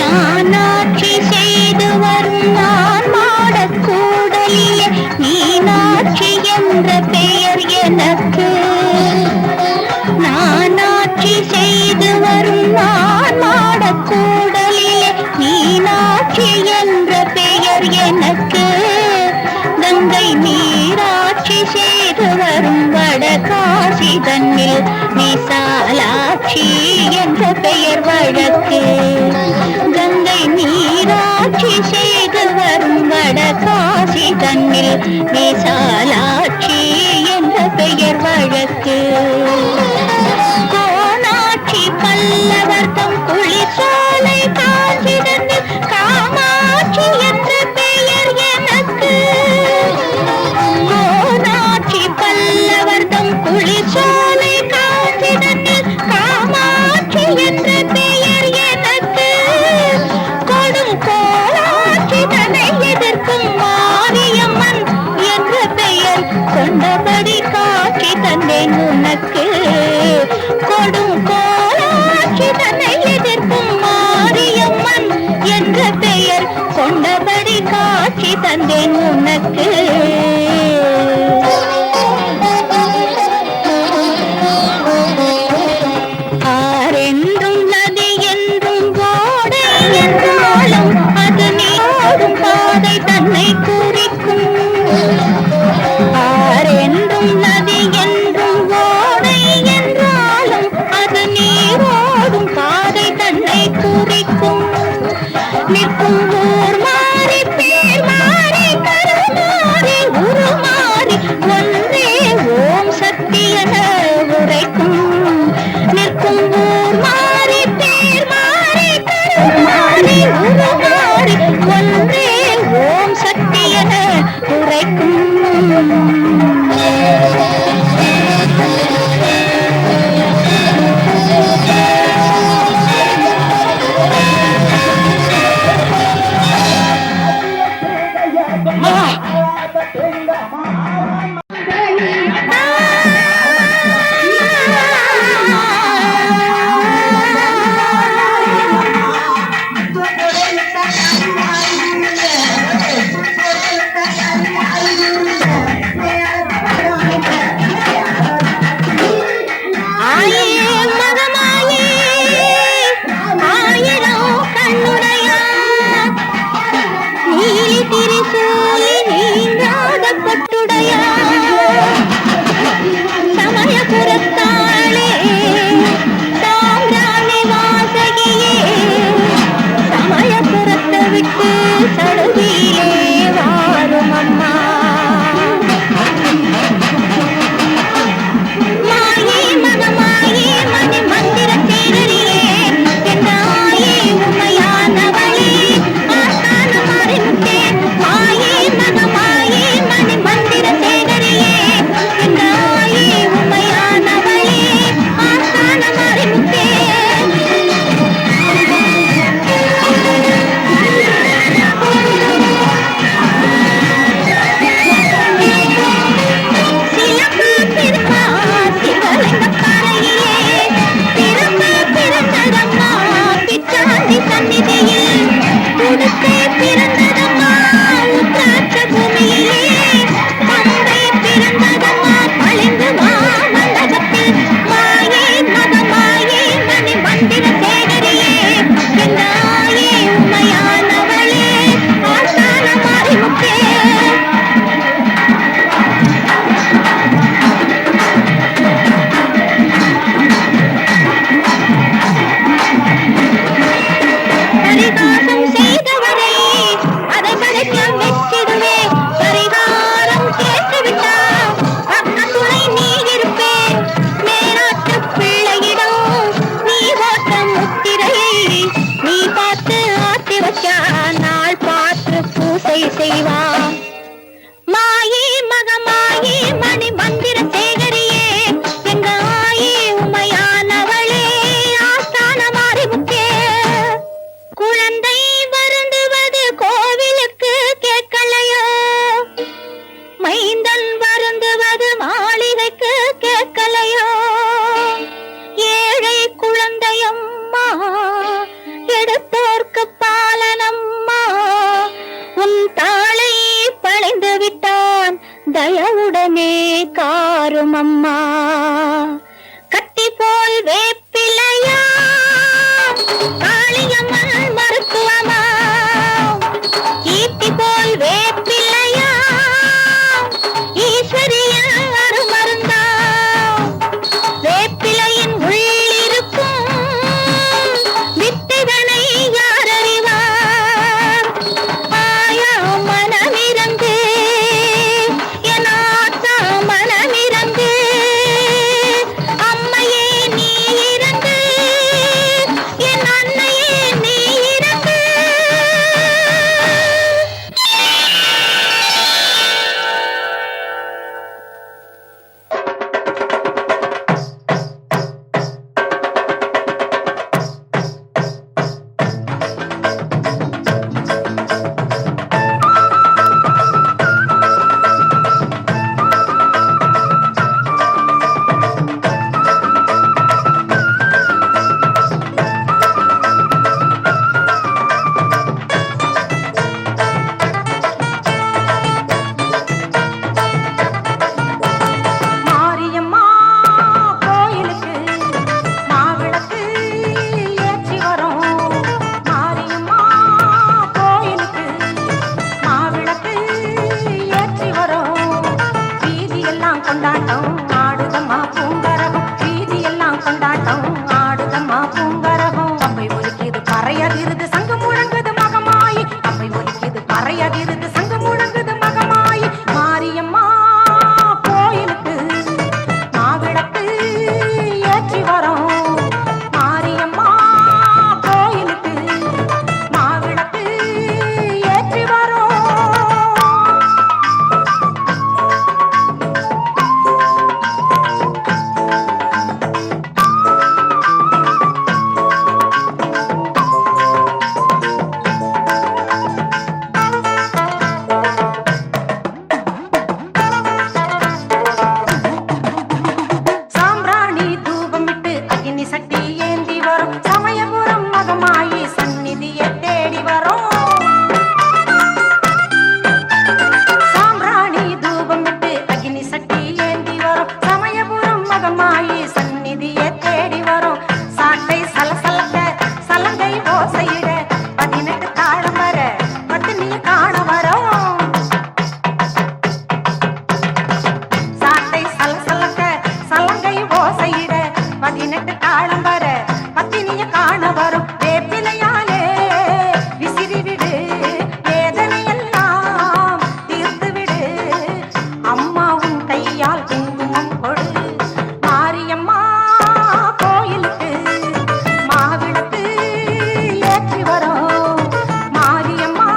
நானாட்சி செய்து வரும் நான் மாடக்கூடலிலே மீனாட்சி என்ற பெயர் எனக்கு. நானாட்சி செய்து வரும் நான் மாடக்கூடலிலே மீனாட்சி என்ற பெயர் எனக்கு. கங்கை நீராட்சி செய்து வரும் வடகாசி தன்னில் விசாலாட்சி என்ற பெயர் வழக்கு. கங்கை நீராட்சி செய்து வரும் வடகாசி தன்னில் விசாலாட்சி என்ற பெயர் வழக்கு. கோனாட்சி பல்லவர் தம் குளிர்சாலை காட்சி தன்னில் காமாட்சி என்ற பெயர் எனக்கு. கோனாட்சி பல்லவர் தம் குளிர்சாலை காட்சி தன்னில் காமாட்சி என்ற பெயர் எனக்கு. கொடும் கோலாட்சி தன்னை எதிர்க்கும் மாரியம்மன் என்ற பெயர் கொண்டபடி காட்சி தந்தேன் உனக்கு. கொடும் கோலாட்சி தன்னை எதிர்க்கும் மாரியம்மன் என்ற பெயர் கொண்டபடி காட்சி தந்தேன் உனக்கு. ஆரென்றும் நதி என்றும் ஓடை என்றாலும் அது நீடும் பாதை தன்னை குறிக்கும். ஆரென்றும் நதி என்றும் ஓடை என்றாலும் அது நீரோடும் பாதை தன்னை குறிக்கும். நிற்கும் ஊர் மாறி பேர் மாறி கருமாறி உருமாறி ஒன்றே ஓம் சக்தி என உரைக்கும். நிற்கும் ஊர் மாறி பேர் மாறி கருமாறி உருமாறி ஒன்றே ஓம் சக்தி என உரைக்கும். திரிசூலி தயவுடனே காரும் அம்மா. கத்தி போல் வேப்பிலையா காளியம்மன் மருத்துவமா, கீர்த்தி போல் வேப்பிலையா ஈஸ்வரியின் அருமருந்தா, வேப்பிலையின் உள்ளிருக்கும் வித்தைதனை யார் அறிவார்? ஆயா மனமிரங்கு என் ஆத்தா மனமிரங்கு, அம்மையே நீ இறங்கு என் அன்னையே நீ இறங்கு. மாரியம்மா கோயிலுக்கு மாவிளக்கு ஏற்றி வரோம். மாரியம்மா கோயிலுக்கு மாவிளக்கு ஏற்றி வரோம். வீதியெல்லாம் கொண்டாட்டம் ஆடுதம்மா பூங்கரகம், வீதியெல்லாம் கொண்டாட்டம் ஆடுதம்மா பூங்கரகம். அம்பை ஒலிக்குது பறையதிருது சங்கு முழங்குது மகமாயி, அம்பை ஒலிக்குது பறையதிருது சங்கு முழங்குது மகமாயி. மாரியம்மா கோயிலுக்கு மாவிளக்கு ஏற்றி வரோம். மாரியம்மா கோயிலுக்கு மாவிளக்கு ஏற்றி வரோம். சாம்பிராணி தூபமிட்டு அக்னி சட்டி ஏந்தி வரும், சமயபுரம் மகமாயி சந்நிதியை தேடி வரும். சாம்பிராணி தூபமிட்டு அக்னி சட்டி ஏந்தி வரும், சமயபுரம் மகமாயி சந்நிதியை தேடி வரும். சாட்டை சலசலக்க சலங்கை ஓசையிட 18 தாளம் வர பத்தினி காண வரும். சாட்டை சலசலக்க சலங்கை ஓசையிட 18 தாளம் வர பத்தினிய காண வரும். வேப்பிலையாலே விசிறி விடு வேதனையெல்லாம் தீர்த்து விடு, அம்மா உன் கையால் குங்குமம் கொடு. மாரியம்மா கோயிலுக்கு மாவிளக்கு ஏற்றி வரோம். மாரியம்மா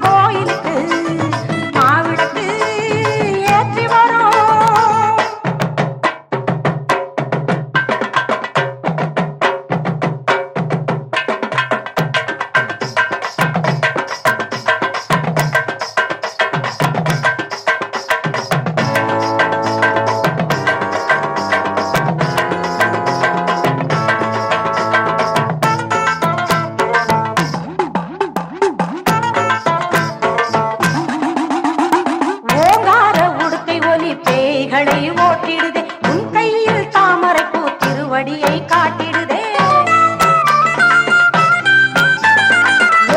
கோயிலுக்கு மாவிளக்கு ஏற்றி வரோம். ஓங்கார உடுக்கை ஒலி பேய்களை ஓட்டிடுதே, உன் கையில் தாமரை பூ திருவடியை காட்டிடுதே.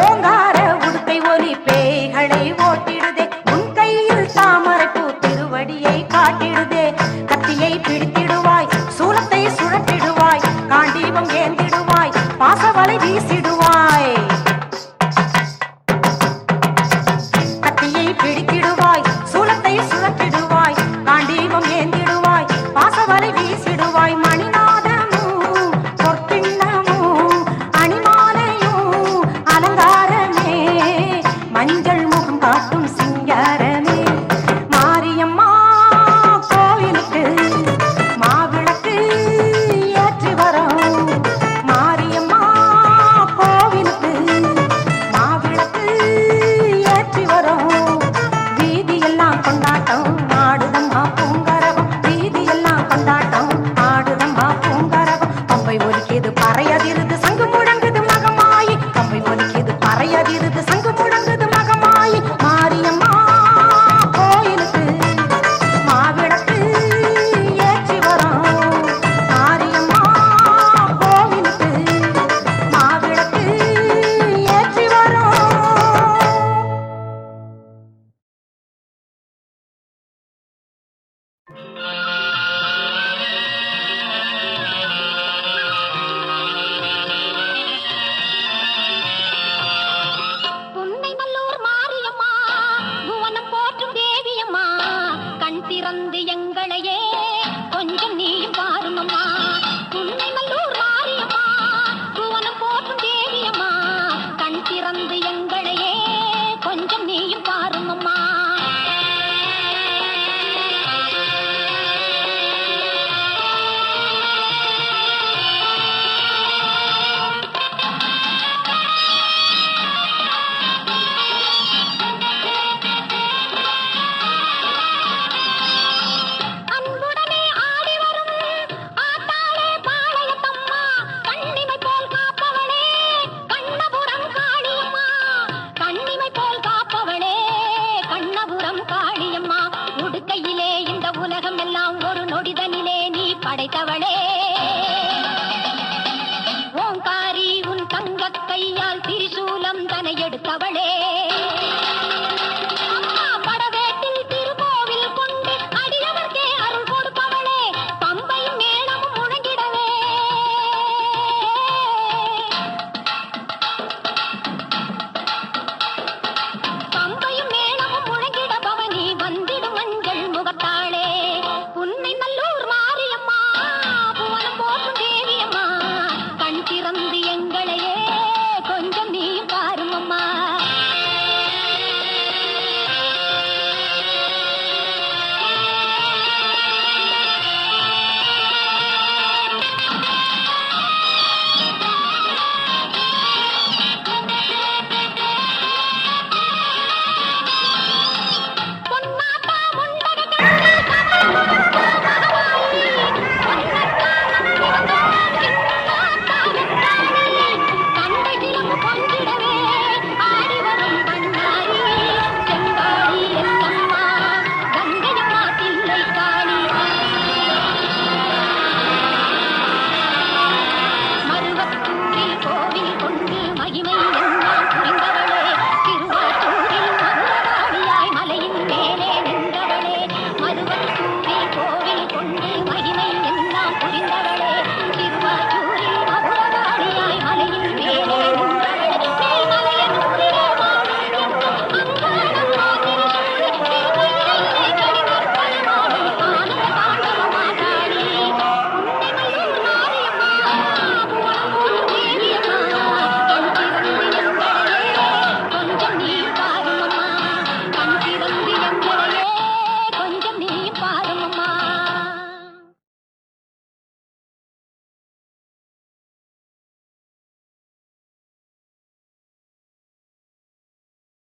ஓங்கார உடுக்கை ஒலி பேய்களை ஓட்டிடுதே, உன் கையில் தாமரை பூ திருவடியை காட்டிடுதே. கத்தியை பிடித்திடுவாய், சூலத்தை சுழற்றிடுவாய், காண்டீபம் ஏந்திடுவாய், பாசவலை வீசிடுவாய். கத்தியை பிடித்திடுவாய்,